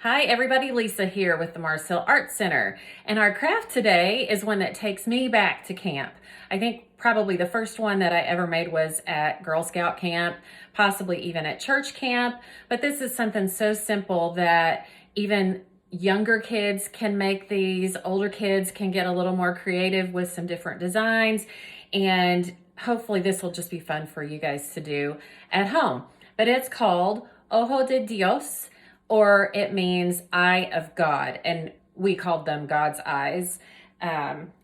Hi everybody, Lisa here with the Mars Hill Art Center, and our craft today is one that takes me back to camp. I think probably the first one that I ever made was at Girl Scout camp, possibly even at church camp, but this is something so simple that even younger kids can make these, older kids can get a little more creative with some different designs, and hopefully this will just be fun for you guys to do at home. But it's called Ojo de Dios, or it means eye of God. And we called them God's eyes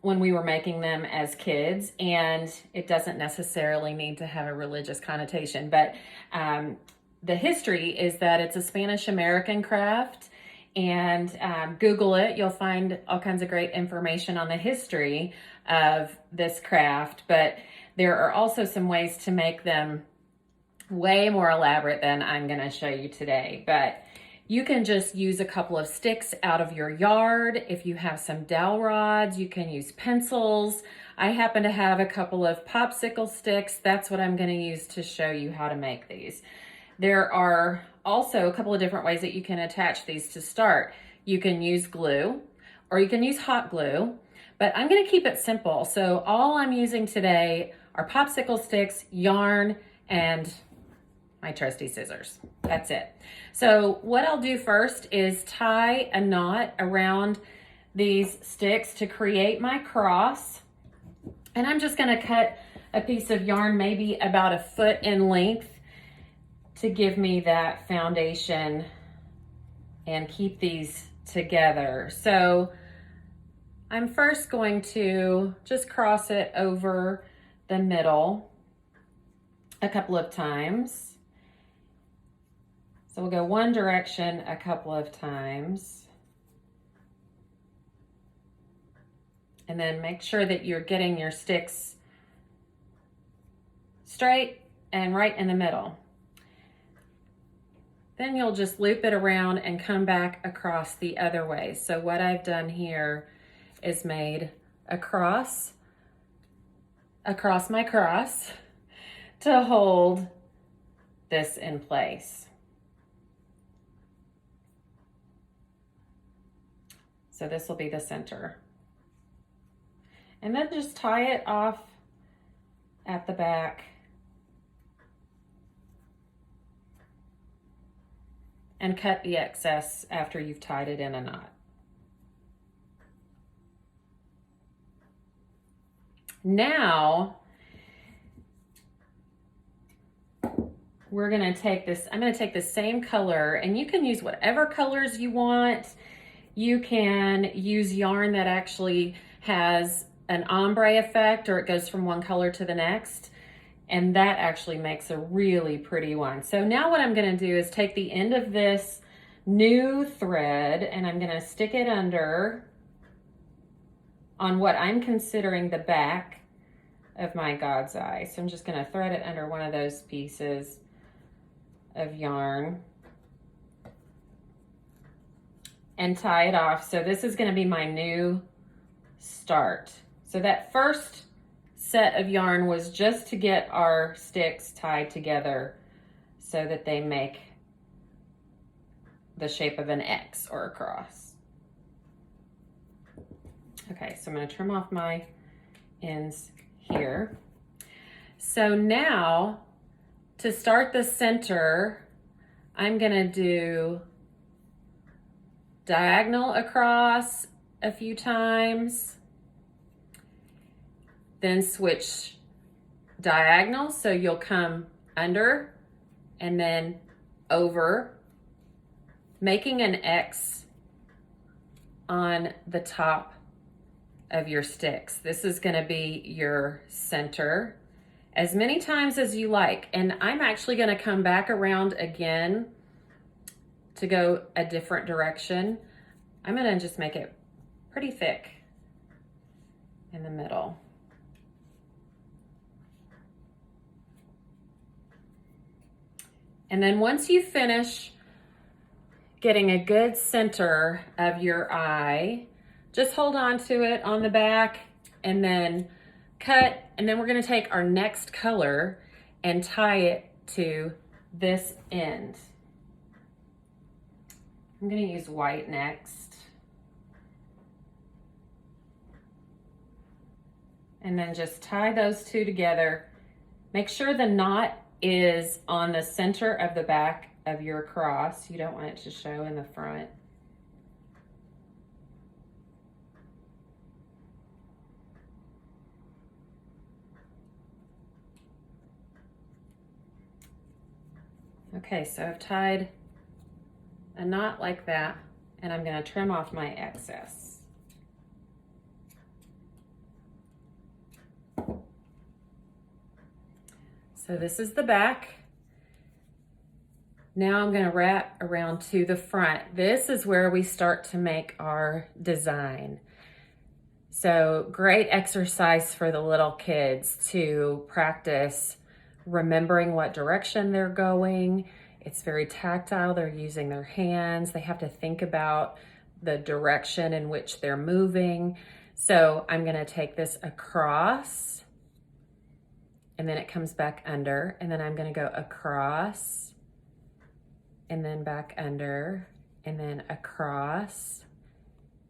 when we were making them as kids. And it doesn't necessarily need to have a religious connotation, but the history is that it's a Spanish American craft. And Google it, you'll find all kinds of great information on the history of this craft. But there are also some ways to make them way more elaborate than I'm going to show you today. But you can just use a couple of sticks out of your yard. If you have some dowel rods, you can use pencils. I happen to have a couple of popsicle sticks. That's what I'm going to use to show you how to make these. There are also a couple of different ways that you can attach these to start. You can use glue, or you can use hot glue, but I'm going to keep it simple. So all I'm using today are popsicle sticks, yarn, and my trusty scissors. That's it. So what I'll do first is tie a knot around these sticks to create my cross. And I'm just gonna cut a piece of yarn maybe about 1 foot in length to give me that foundation and keep these together. So I'm first going to just cross it over the middle a couple of times. So we'll go one direction a couple of times. And then make sure that you're getting your sticks straight and right in the middle. Then you'll just loop it around and come back across the other way. So what I've done here is made a cross across my cross to hold this in place. So this will be the center. And then just tie it off at the back and cut the excess after you've tied it in a knot. Now, we're gonna take this, I'm gonna take the same color, and you can use whatever colors you want. You can use yarn that actually has an ombre effect, or it goes from one color to the next, and that actually makes a really pretty one. So now what I'm gonna do is take the end of this new thread and I'm gonna stick it under on what I'm considering the back of my God's eye. So I'm just gonna thread it under one of those pieces of yarn and tie it off. So this is going to be my new start. So that first set of yarn was just to get our sticks tied together so that they make the shape of an X or a cross. Okay, so I'm going to trim off my ends here. So now to start the center, I'm going to do diagonal across a few times, then switch diagonal, so you'll come under and then over, making an X on the top of your sticks. This is going to be your center as many times as you like, and I'm actually going to come back around again to go a different direction. I'm gonna just make it pretty thick in the middle. And then once you finish getting a good center of your eye, just hold on to it on the back and then cut, and then we're gonna take our next color and tie it to this end. I'm going to use white next. And then just tie those two together. Make sure the knot is on the center of the back of your cross. You don't want it to show in the front. Okay, so I've tied a knot like that, and I'm going to trim off my excess. So this is the back. Now I'm going to wrap around to the front. This is where we start to make our design. So great exercise for the little kids to practice remembering what direction they're going. It's very tactile. They're using their hands. They have to think about the direction in which they're moving. So I'm going to take this across, and then it comes back under, and then I'm going to go across, and then back under, and then across,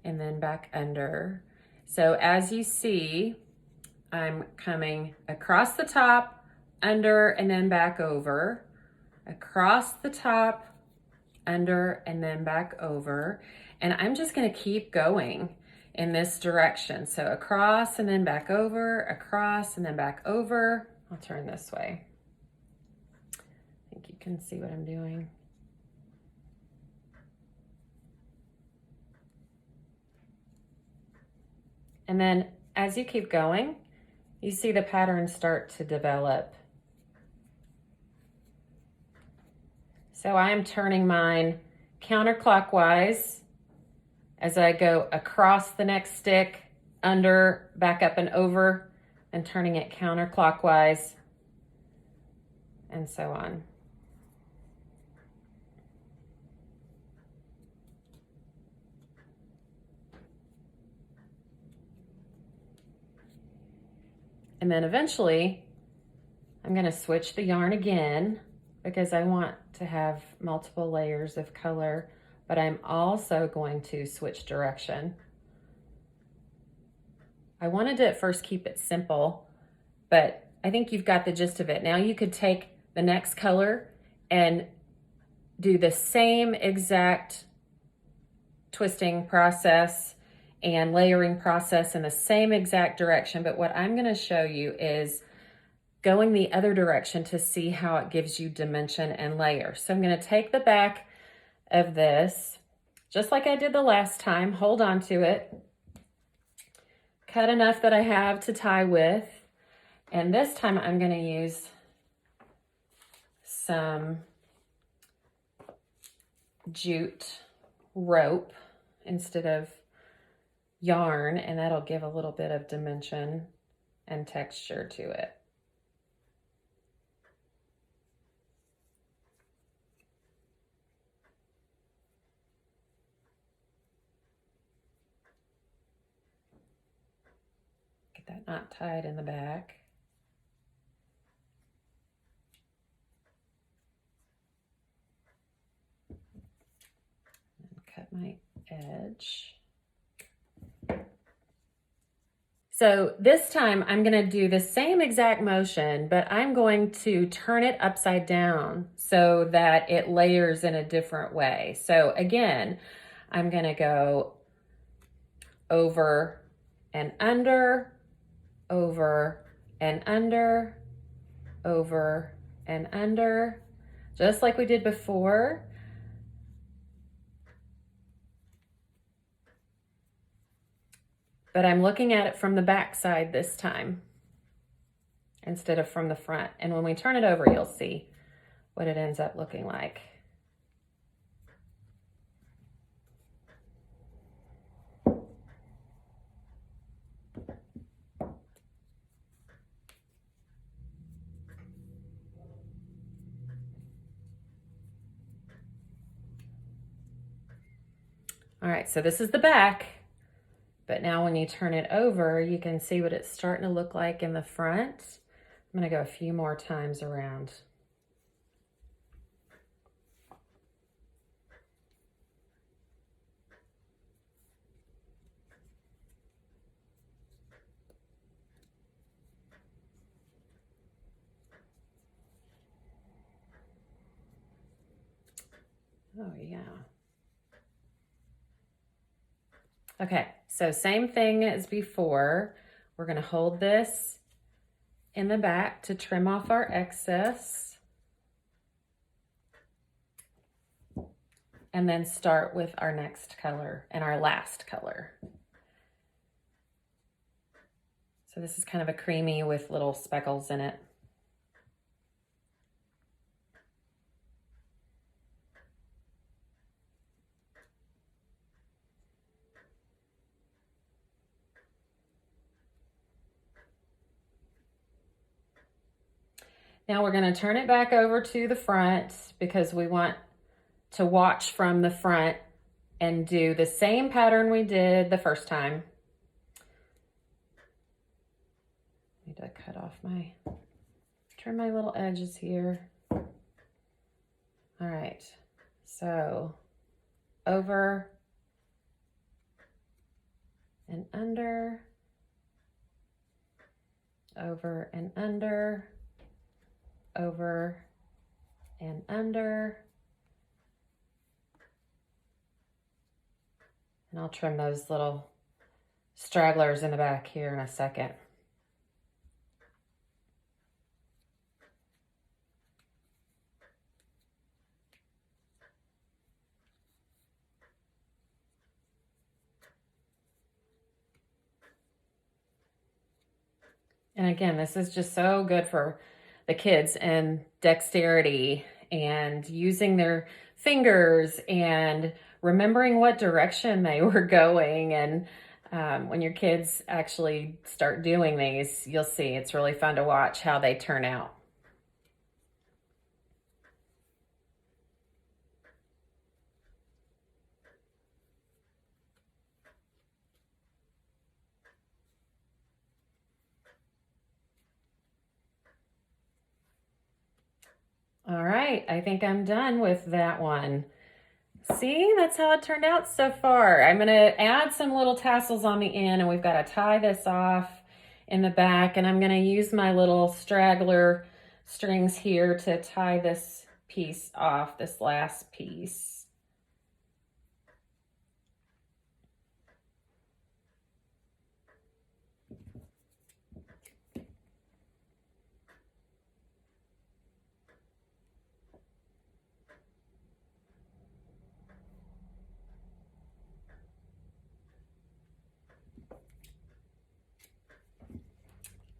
and then back under. So as you see, I'm coming across the top, under, and then back over, across the top, under, and then back over. And I'm just going to keep going in this direction. So across and then back over, across and then back over. I'll turn this way. I think you can see what I'm doing. And then as you keep going, you see the pattern start to develop. So I am turning mine counterclockwise as I go across the next stick, under, back up and over, and turning it counterclockwise, and so on. And then eventually, I'm going to switch the yarn again because I want to have multiple layers of color, but I'm also going to switch direction. I wanted to at first keep it simple, but I think you've got the gist of it. Now you could take the next color and do the same exact twisting process and layering process in the same exact direction, but what I'm going to show you is going the other direction to see how it gives you dimension and layer. So I'm going to take the back of this, just like I did the last time, hold on to it, cut enough that I have to tie with, and this time I'm going to use some jute rope instead of yarn, and that'll give a little bit of dimension and texture to it. Get that knot tied in the back. And cut my edge. So this time I'm going to do the same exact motion, but I'm going to turn it upside down so that it layers in a different way. So again, I'm going to go over and under, over and under, over and under, just like we did before. But I'm looking at it from the back side this time instead of from the front. And when we turn it over, you'll see what it ends up looking like. All right, so this is the back. But now when you turn it over, you can see what it's starting to look like in the front. I'm going to go a few more times around. Oh yeah. Okay, so same thing as before. We're gonna hold this in the back to trim off our excess. And then start with our next color and our last color. So this is kind of a creamy with little speckles in it. Now we're going to turn it back over to the front because we want to watch from the front and do the same pattern we did the first time. Need to cut off trim my little edges here. All right, so over and under, over and under, over and under. And I'll trim those little stragglers in the back here in a second. And again, this is just so good for the kids and dexterity and using their fingers and remembering what direction they were going. And when your kids actually start doing these, you'll see it's really fun to watch how they turn out. All right, I think I'm done with that one. See, that's how it turned out so far. I'm gonna add some little tassels on the end, and we've got to tie this off in the back, and I'm gonna use my little straggler strings here to tie this piece off, this last piece.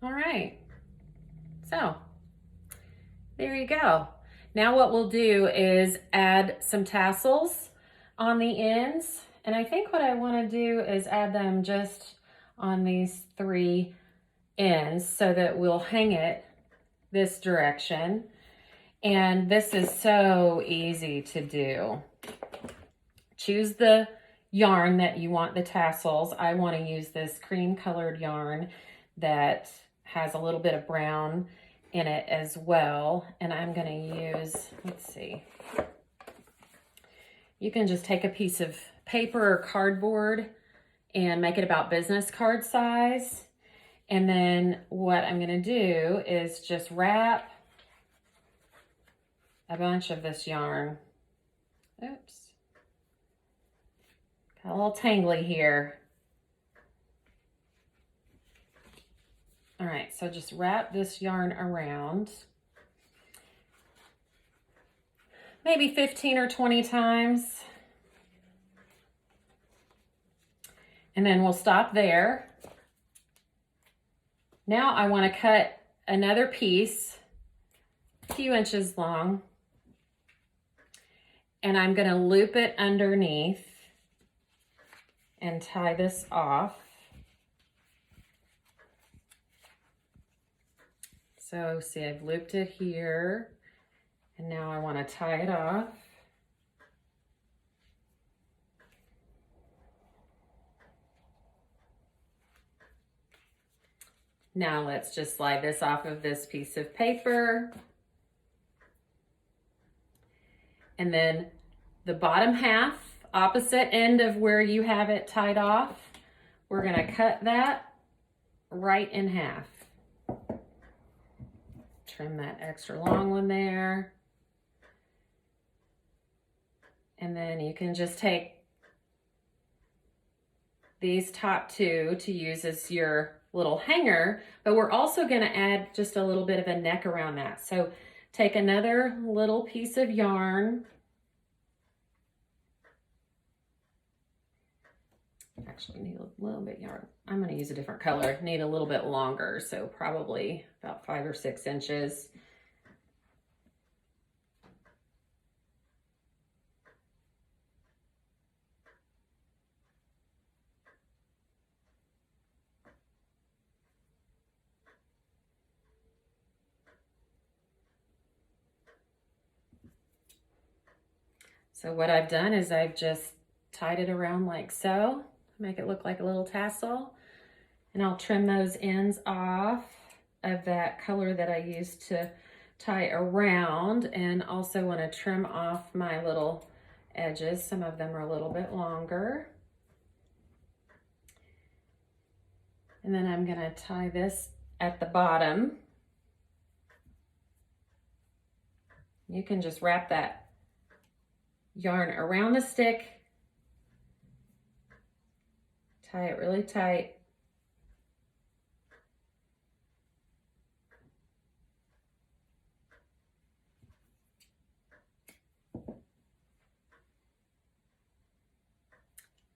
All right, so there you go. Now what we'll do is add some tassels on the ends. And I think what I want to do is add them just on these 3 ends so that we'll hang it this direction. And this is so easy to do. Choose the yarn that you want the tassels. I want to use this cream colored yarn that has a little bit of brown in it as well. And I'm going to use, let's see, you can just take a piece of paper or cardboard and make it about business card size. And then what I'm going to do is just wrap a bunch of this yarn. Oops. Got a little tangly here. All right, so just wrap this yarn around maybe 15 or 20 times. And then we'll stop there. Now I want to cut another piece, a few inches long, and I'm going to loop it underneath and tie this off. So see, I've looped it here, and now I want to tie it off. Now let's just slide this off of this piece of paper. And then the bottom half, opposite end of where you have it tied off, we're going to cut that right in half. Trim that extra long one there. And then you can just take these top two to use as your little hanger, but we're also going to add just a little bit of a neck around that. So take another little piece of yarn. Actually need a little bit yarn. I'm going to use a different color. Need a little bit longer, so probably about 5 or 6 inches. So what I've done is I've just tied it around like so, make it look like a little tassel. And I'll trim those ends off of that color that I used to tie around, and also want to trim off my little edges. Some of them are a little bit longer. And then I'm going to tie this at the bottom. You can just wrap that yarn around the stick, tie it really tight.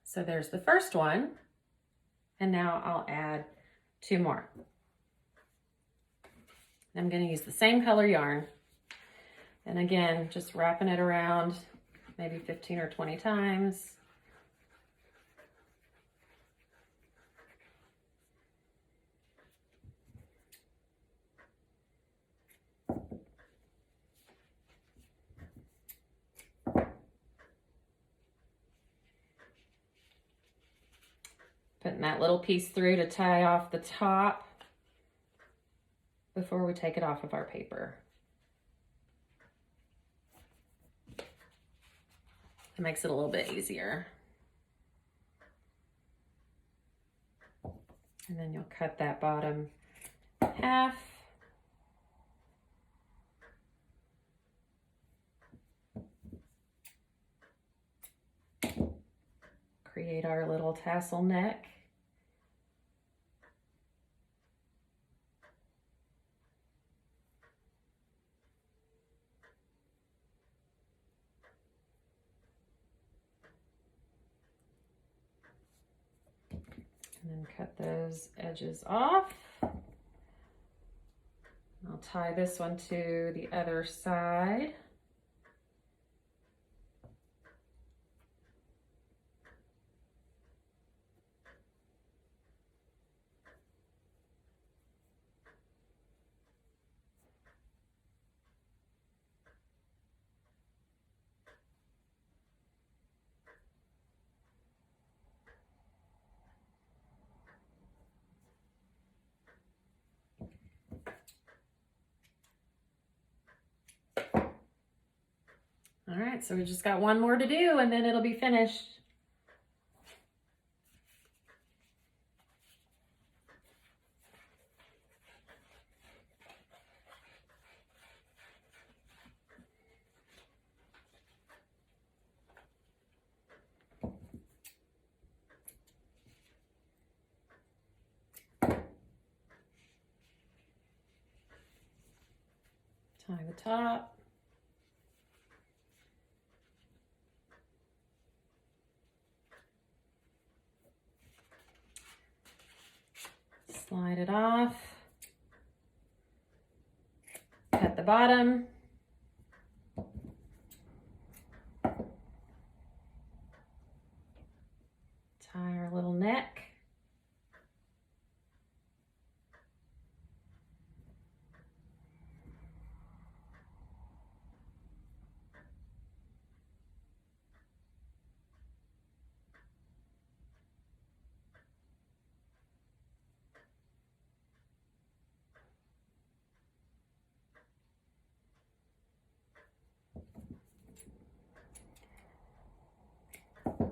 So there's the first one, and now I'll add 2 more. I'm going to use the same color yarn, and again, just wrapping it around maybe 15 or 20 times. Putting that little piece through to tie off the top before we take it off of our paper. It makes it a little bit easier. And then you'll cut that bottom half. Create our little tassel neck. And then cut those edges off. I'll tie this one to the other side. All right, so we just got one more to do and then it'll be finished. Tie the top. Slide it off. Cut the bottom. Tie our little neck.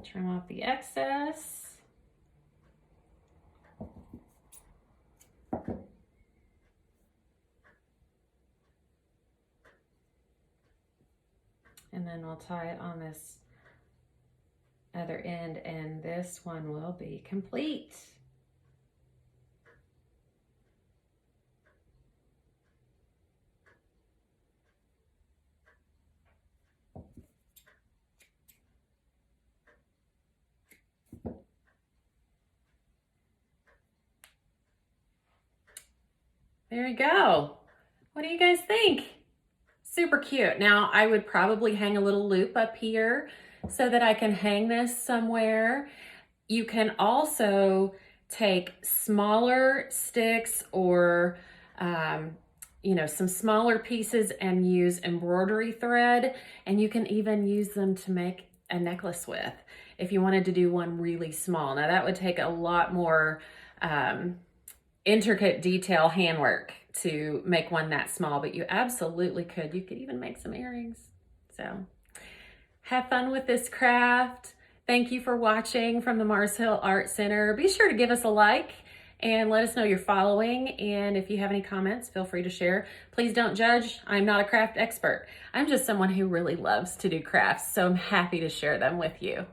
Trim off the excess. And then we'll tie it on this other end, and this one will be complete. There you go. What do you guys think? Super cute. Now I would probably hang a little loop up here so that I can hang this somewhere. You can also take smaller sticks or some smaller pieces and use embroidery thread, and you can even use them to make a necklace with if you wanted to do one really small. Now that would take a lot more intricate detail handwork to make one that small, but you absolutely could. You could even make some earrings. So have fun with this craft. Thank you for watching from the Mars Hill Art Center. Be sure to give us a like and let us know you're following. And if you have any comments, feel free to share. Please don't judge. I'm not a craft expert. I'm just someone who really loves to do crafts, so I'm happy to share them with you.